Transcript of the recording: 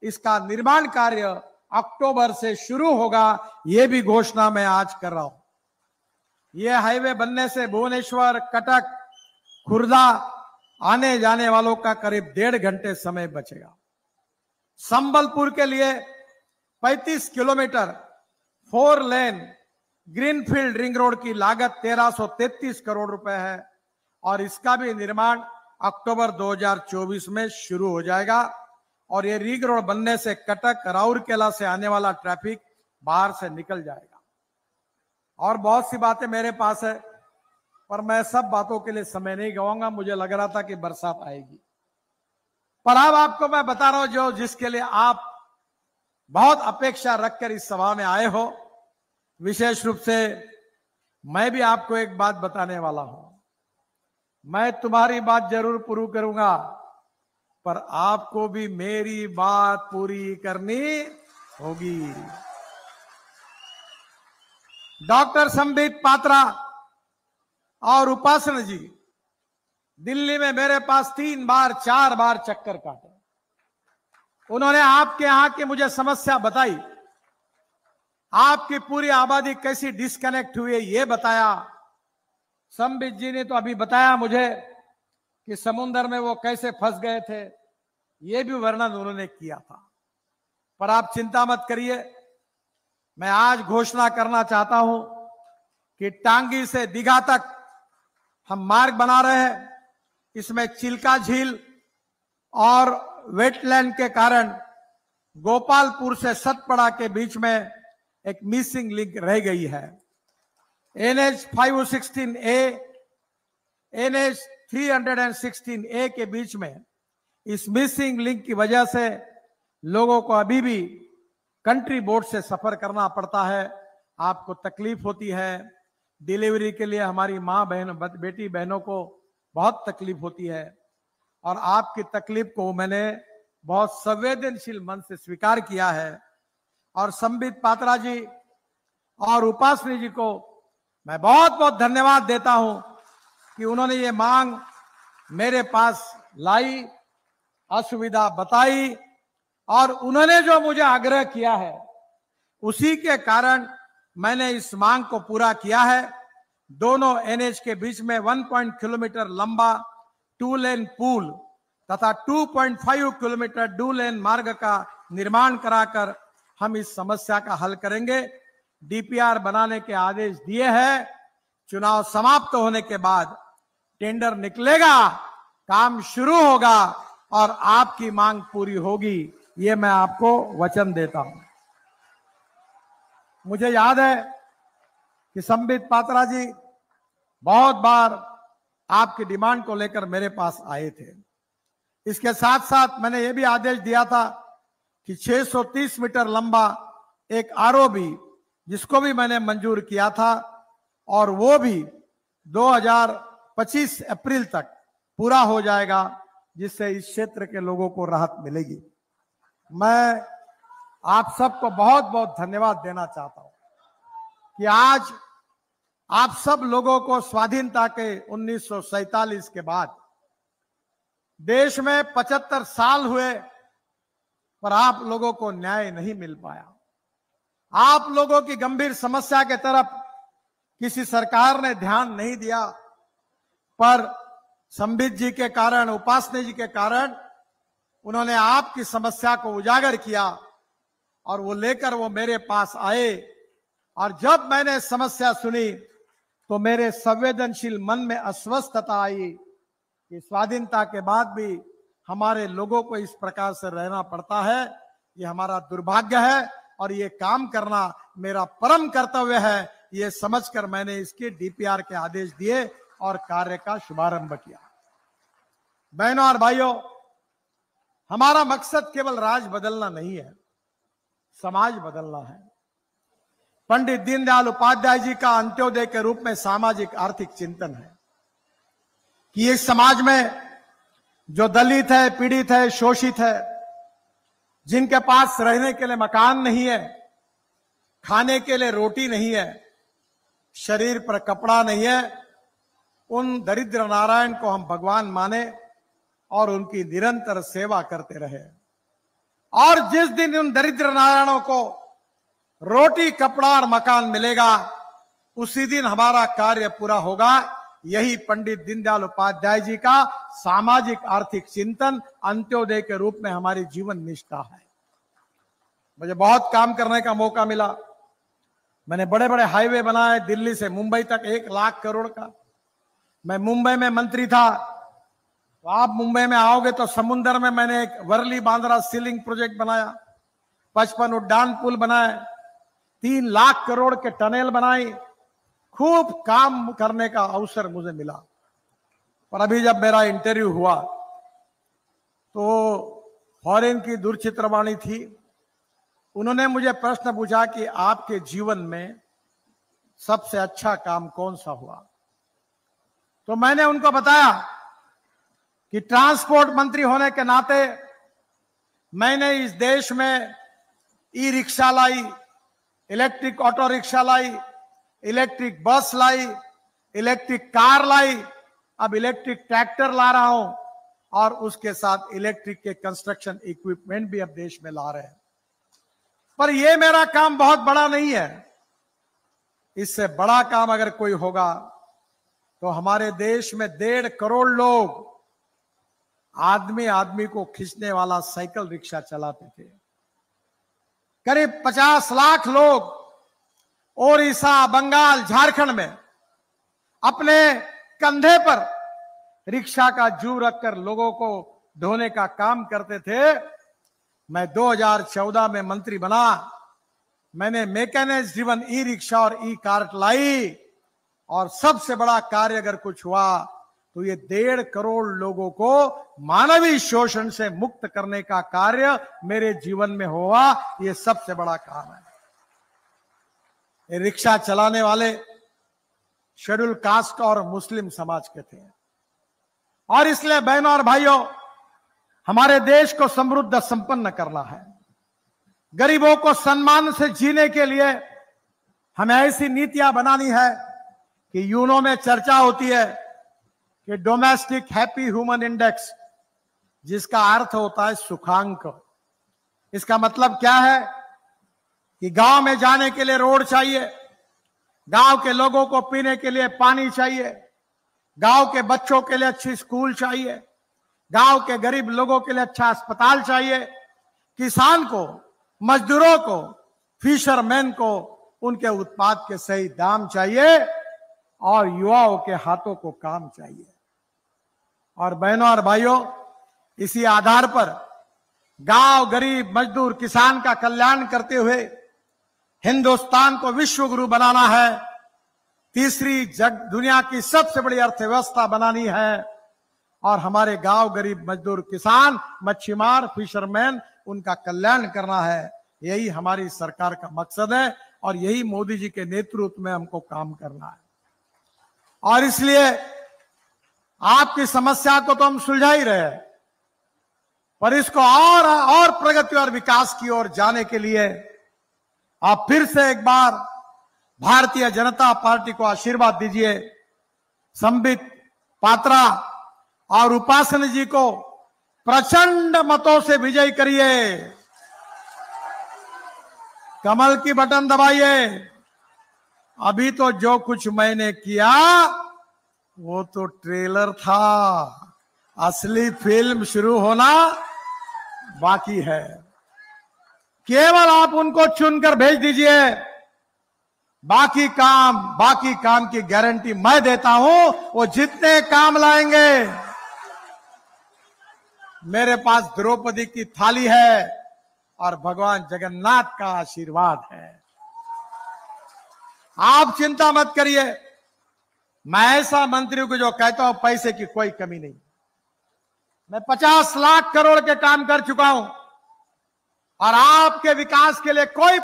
इसका निर्माण कार्य अक्टूबर से शुरू होगा, यह भी घोषणा मैं आज कर रहा हूं। यह हाईवे बनने से भुवनेश्वर, कटक, खुर्दा आने जाने वालों का करीब 1.5 घंटे समय बचेगा। संबलपुर के लिए 35 kilometre 4 lane greenfield ring road की लागत 1333 करोड़ रुपए है और इसका भी निर्माण अक्टूबर 2024 में शुरू हो जाएगा। और ये रिंग रोड बनने से कटक, राउरकेला से आने वाला ट्रैफिक बाहर से निकल जाएगा। और बहुत सी बातें मेरे पास है, पर मैं सब बातों के लिए समय नहीं गवाऊंगा। मुझे लग रहा था कि बरसात आएगी, पर अब आपको मैं बता रहा हूं जो जिसके लिए आप बहुत अपेक्षा रखकर इस सभा में आए हो। विशेष रूप से मैं भी आपको एक बात बताने वाला हूं। मैं तुम्हारी बात जरूर पूरी करूंगा, पर आपको भी मेरी बात पूरी करनी होगी। डॉक्टर संबित पात्रा और उपासना जी दिल्ली में मेरे पास 3 बार 4 बार चक्कर काटे। उन्होंने आपके यहां की मुझे समस्या बताई, आपकी पूरी आबादी कैसी डिस्कनेक्ट हुई है ये बताया। संबित जी ने तो अभी बताया मुझे कि समुद्र में वो कैसे फंस गए थे, ये भी वर्णन उन्होंने किया था। पर आप चिंता मत करिए, मैं आज घोषणा करना चाहता हूं कि टांगी से दीघा तक हम मार्ग बना रहे हैं। इसमें चिल्का झील और वेटलैंड के कारण गोपालपुर से सतपड़ा के बीच में एक मिसिंग लिंक रह गई है। NH 516A, NH 316A के बीच में इस मिसिंग लिंक की वजह से लोगों को अभी भी कंट्री बोर्ड से सफर करना पड़ता है। आपको तकलीफ होती है, डिलीवरी के लिए हमारी माँ बहन बेटी बहनों को बहुत तकलीफ होती है और आपकी तकलीफ को मैंने बहुत संवेदनशील मन से स्वीकार किया है। और संबित पात्रा जी और उपासनी जी को मैं बहुत बहुत धन्यवाद देता हूं कि उन्होंने ये मांग मेरे पास लाई, असुविधा बताई और उन्होंने जो मुझे आग्रह किया है उसी के कारण मैंने इस मांग को पूरा किया है। दोनों NH के बीच में 1 किलोमीटर लंबा 2 लेन पुल तथा 2.5 किलोमीटर 2 लेन मार्ग का निर्माण कराकर हम इस समस्या का हल करेंगे। DPR बनाने के आदेश दिए हैं। चुनाव समाप्त होने के बाद टेंडर निकलेगा, काम शुरू होगा और आपकी मांग पूरी होगी, ये मैं आपको वचन देता हूं। मुझे याद है कि संबित पात्रा जी बहुत बार आपकी डिमांड को लेकर मेरे पास आए थे। इसके साथ साथ मैंने यह भी आदेश दिया था कि 630 मीटर लंबा एक ROB, जिसको भी मैंने मंजूर किया था और वो भी 2025 अप्रैल तक पूरा हो जाएगा, जिससे इस क्षेत्र के लोगों को राहत मिलेगी। मैं आप सबको बहुत बहुत धन्यवाद देना चाहता हूं कि आज आप सब लोगों को स्वाधीनता के 1947 के बाद देश में 75 साल हुए, पर आप लोगों को न्याय नहीं मिल पाया। आप लोगों की गंभीर समस्या के तरफ किसी सरकार ने ध्यान नहीं दिया, पर संबित जी के कारण, उपासना जी के कारण उन्होंने आपकी समस्या को उजागर किया और वो लेकर वो मेरे पास आए। और जब मैंने समस्या सुनी तो मेरे संवेदनशील मन में अस्वस्थता आई कि स्वाधीनता के बाद भी हमारे लोगों को इस प्रकार से रहना पड़ता है। ये हमारा दुर्भाग्य है और ये काम करना मेरा परम कर्तव्य है। ये समझकर मैंने इसके DPR के आदेश दिए और कार्य का शुभारंभ किया। बहनों और भाइयों, हमारा मकसद केवल राज बदलना नहीं है, समाज बदलना है। पंडित दीनदयाल उपाध्याय जी का अंत्योदय के रूप में सामाजिक आर्थिक चिंतन है कि इस समाज में जो दलित है, पीड़ित है, शोषित है, जिनके पास रहने के लिए मकान नहीं है, खाने के लिए रोटी नहीं है, शरीर पर कपड़ा नहीं है, उन दरिद्र नारायण को हम भगवान माने और उनकी निरंतर सेवा करते रहे। और जिस दिन उन दरिद्र नारायणों को रोटी, कपड़ा और मकान मिलेगा, उसी दिन हमारा कार्य पूरा होगा। यही पंडित दीनदयाल उपाध्याय जी का सामाजिक आर्थिक चिंतन अंत्योदय के रूप में हमारी जीवन निष्ठा है। मुझे बहुत काम करने का मौका मिला। मैंने बड़े बड़े हाईवे बनाए, दिल्ली से मुंबई तक 1 लाख करोड़ का। मैं मुंबई में मंत्री था, तो आप मुंबई में आओगे तो समुद्र में मैंने एक वर्ली बांद्रा सीलिंग प्रोजेक्ट बनाया, 55 उड्डान पुल बनाए, 3 लाख करोड़ के टनल बनाई। खूब काम करने का अवसर मुझे मिला। पर अभी जब मेरा इंटरव्यू हुआ तो फॉरेन की दूरचित्रवाणी थी, उन्होंने मुझे प्रश्न पूछा कि आपके जीवन में सबसे अच्छा काम कौन सा हुआ। तो मैंने उनको बताया कि ट्रांसपोर्ट मंत्री होने के नाते मैंने इस देश में ई रिक्शा लाई, इलेक्ट्रिक ऑटो रिक्शा लाई, इलेक्ट्रिक बस लाई, इलेक्ट्रिक कार लाई, अब इलेक्ट्रिक ट्रैक्टर ला रहा हूं और उसके साथ इलेक्ट्रिक के कंस्ट्रक्शन इक्विपमेंट भी अब देश में ला रहे हैं। पर यह मेरा काम बहुत बड़ा नहीं है। इससे बड़ा काम अगर कोई होगा तो हमारे देश में 1.5 करोड़ लोग आदमी आदमी को खींचने वाला साइकिल रिक्शा चलाते थे। करीब 50 लाख लोग ओडिशा, बंगाल, झारखंड में अपने कंधे पर रिक्शा का जू रखकर लोगों को ढोने का काम करते थे। मैं 2014 में मंत्री बना, मैंने मैकेनाइज्ड ड्रिवन ई रिक्शा और ई कार्ट लाई, और सबसे बड़ा कार्य अगर कुछ हुआ तो ये 1.5 करोड़ लोगों को मानवीय शोषण से मुक्त करने का कार्य मेरे जीवन में हुआ। ये सबसे बड़ा काम है। ये रिक्शा चलाने वाले शेड्यूल कास्ट और मुस्लिम समाज के थे, और इसलिए बहनों और भाइयों, हमारे देश को समृद्ध संपन्न करना है। गरीबों को सम्मान से जीने के लिए हमें ऐसी नीतियां बनानी है कि यूनो में चर्चा होती है कि डोमेस्टिक हैप्पी ह्यूमन इंडेक्स, जिसका अर्थ होता है सुखांक। इसका मतलब क्या है कि गांव में जाने के लिए रोड चाहिए, गांव के लोगों को पीने के लिए पानी चाहिए, गांव के बच्चों के लिए अच्छी स्कूल चाहिए, गांव के गरीब लोगों के लिए अच्छा अस्पताल चाहिए, किसान को, मजदूरों को, फिशरमैन को उनके उत्पाद के सही दाम चाहिए, और युवाओं के हाथों को काम चाहिए। और बहनों और भाइयों, इसी आधार पर गांव, गरीब, मजदूर, किसान का कल्याण करते हुए हिंदुस्तान को विश्व गुरु बनाना है, तीसरी दुनिया की सबसे बड़ी अर्थव्यवस्था बनानी है, और हमारे गांव, गरीब, मजदूर, किसान, मच्छीमार, फिशरमैन, उनका कल्याण करना है। यही हमारी सरकार का मकसद है, और यही मोदी जी के नेतृत्व में हमको काम करना है। और इसलिए आपकी समस्या को तो हम सुलझा ही रहे हैं, पर इसको और प्रगति और विकास की ओर जाने के लिए आप फिर से एक बार भारतीय जनता पार्टी को आशीर्वाद दीजिए। संबित पात्रा और उपासना जी को प्रचंड मतों से विजयी करिए। कमल की बटन दबाइए। अभी तो जो कुछ मैंने किया वो तो ट्रेलर था, असली फिल्म शुरू होना बाकी है। केवल आप उनको चुनकर भेज दीजिए, बाकी काम की गारंटी मैं देता हूं। वो जितने काम लाएंगे, मेरे पास द्रौपदी की थाली है और भगवान जगन्नाथ का आशीर्वाद है। आप चिंता मत करिए, मैं ऐसा मंत्री को जो कहता हूं पैसे की कोई कमी नहीं। मैं 50 लाख करोड़ के काम कर चुका हूं, और आपके विकास के लिए कोई